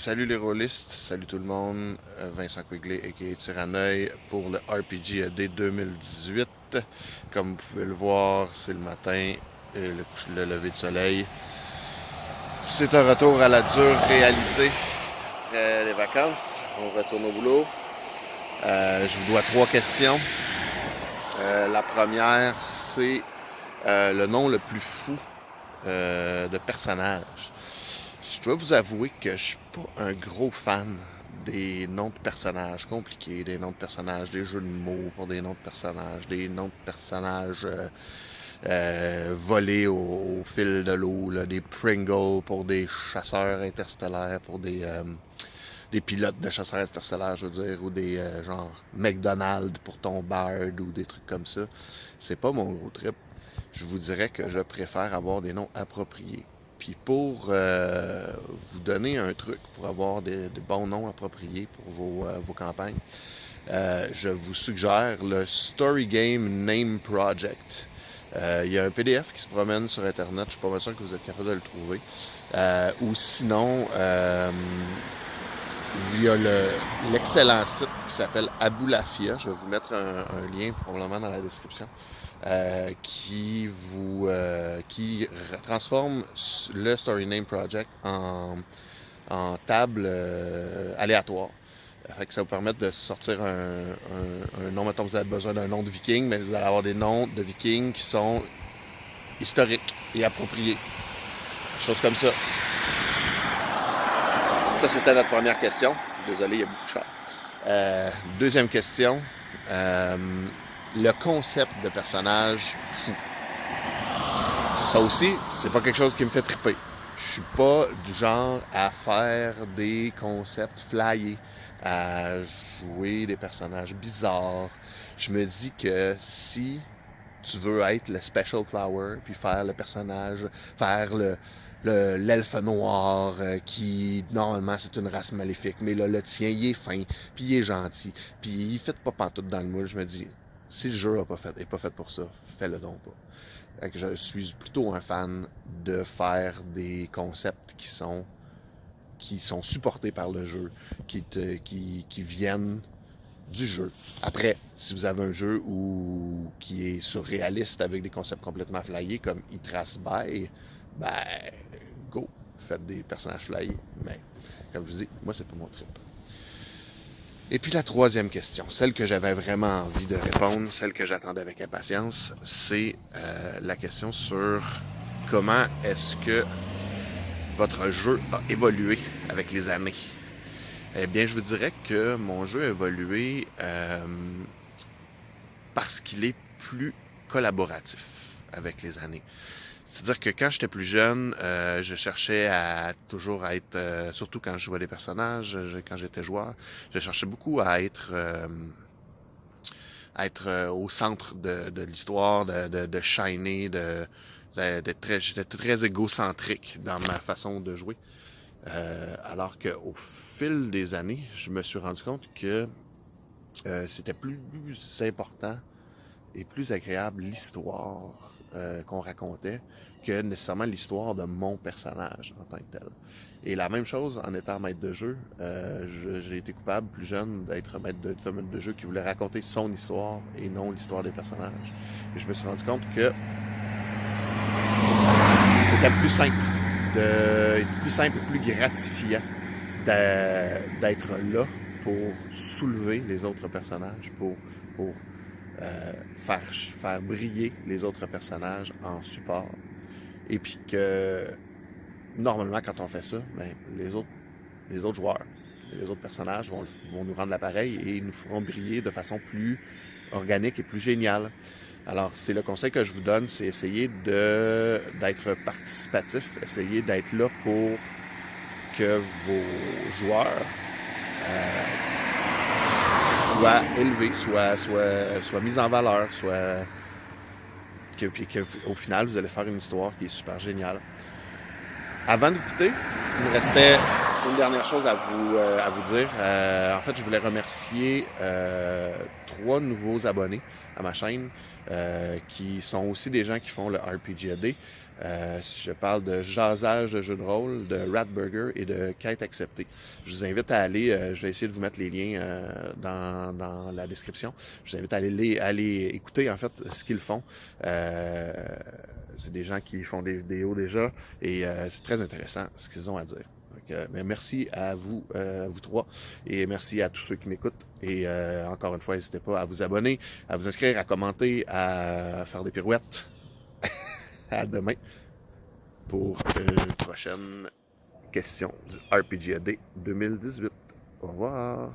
Salut les rôlistes, salut tout le monde, Vincent Quigley aka Tyranneuil pour le RPG AD 2018. Comme vous pouvez le voir, c'est le matin, le lever de soleil. C'est un retour à la dure réalité après les vacances. On retourne au boulot. Je vous dois 3 questions. La première, c'est le nom le plus fou de personnage. Je dois vous avouer que je suis pas un gros fan des noms de personnages compliqués, des noms de personnages, des jeux de mots pour des noms de personnages, des noms de personnages volés au fil de l'eau, là, des Pringles pour des chasseurs interstellaires, pour des pilotes de chasseurs interstellaires, je veux dire, ou des genre McDonald's pour ton Bard ou des trucs comme ça. C'est pas mon gros trip. Je vous dirais que je préfère avoir des noms appropriés. Puis pour vous donner un truc pour avoir des bons noms appropriés pour vos campagnes, je vous suggère le Story Game Name Project. Il y a un PDF qui se promène sur Internet, je suis pas mal sûr que vous êtes capable de le trouver. Ou sinon, il y a l'excellent site qui s'appelle Aboulafia. Je vais vous mettre un lien probablement dans la description. Qui transforme le Story Name Project en table aléatoire. Fait que ça vous permet de sortir un nom. Mettons, vous avez besoin d'un nom de viking, mais vous allez avoir des noms de vikings qui sont historiques et appropriés. Des choses comme ça. Ça, c'était notre première question. Désolé, il y a beaucoup de chats. Deuxième question. Le concept de personnage fou. Ça aussi, c'est pas quelque chose qui me fait triper. Je suis pas du genre à faire des concepts flyés, à jouer des personnages bizarres. Je me dis que si tu veux être le Special Flower, puis faire le personnage, faire l'elfe noir, qui normalement c'est une race maléfique, mais là le tien il est fin, puis il est gentil, puis il fit pas pantoute dans le moule, je me dis, si le jeu n'est pas fait pour ça, fais-le donc pas. Fait que je suis plutôt un fan de faire des concepts qui sont supportés par le jeu, qui viennent du jeu. Après, si vous avez un jeu qui est surréaliste avec des concepts complètement flyés comme Itras By, ben, go, faites des personnages flyés. Mais, comme je vous dis, moi, c'est pas mon trip. Et puis la troisième question, celle que j'avais vraiment envie de répondre, celle que j'attendais avec impatience, c'est la question sur comment est-ce que votre jeu a évolué avec les années. Eh bien, je vous dirais que mon jeu a évolué parce qu'il est plus collaboratif avec les années. C'est-à-dire que quand j'étais plus jeune, je cherchais à toujours être, surtout quand je jouais des personnages, quand j'étais joueur, je cherchais beaucoup à être au centre de l'histoire, de shiner, j'étais très égocentrique dans ma façon de jouer. Alors qu'au fil des années, je me suis rendu compte que c'était plus important et plus agréable l'histoire qu'on racontait que nécessairement l'histoire de mon personnage en tant que tel. Et la même chose en étant maître de jeu, j'ai été coupable plus jeune d'être maître de jeu qui voulait raconter son histoire et non l'histoire des personnages. Et je me suis rendu compte que c'était plus simple, et plus gratifiant d'être là pour soulever les autres personnages, pour faire briller les autres personnages en support. Et puis que, normalement, quand on fait ça, ben, les autres joueurs, les autres personnages vont nous rendre l'appareil et nous feront briller de façon plus organique et plus géniale. Alors, c'est le conseil que je vous donne, c'est essayer d'être participatif, essayer d'être là pour que vos joueurs soient élevés, soient mis en valeur, puis qu'au final, vous allez faire une histoire qui est super géniale. Avant de vous quitter, il me restait une dernière chose à vous dire. En fait, je voulais remercier 3 nouveaux abonnés à ma chaîne qui sont aussi des gens qui font le RPG AD. Je parle de jasage de jeux de rôle, de Ratburger et de quête acceptée. Je vous invite à aller, je vais essayer de vous mettre les liens dans la description. Je vous invite à aller écouter en fait ce qu'ils font. C'est des gens qui font des vidéos déjà et c'est très intéressant ce qu'ils ont à dire. Donc, mais merci à vous trois, et merci à tous ceux qui m'écoutent. Et encore une fois, n'hésitez pas à vous abonner, à vous inscrire, à commenter, à faire des pirouettes. À demain pour une prochaine question du RPGAD 2018. Au revoir.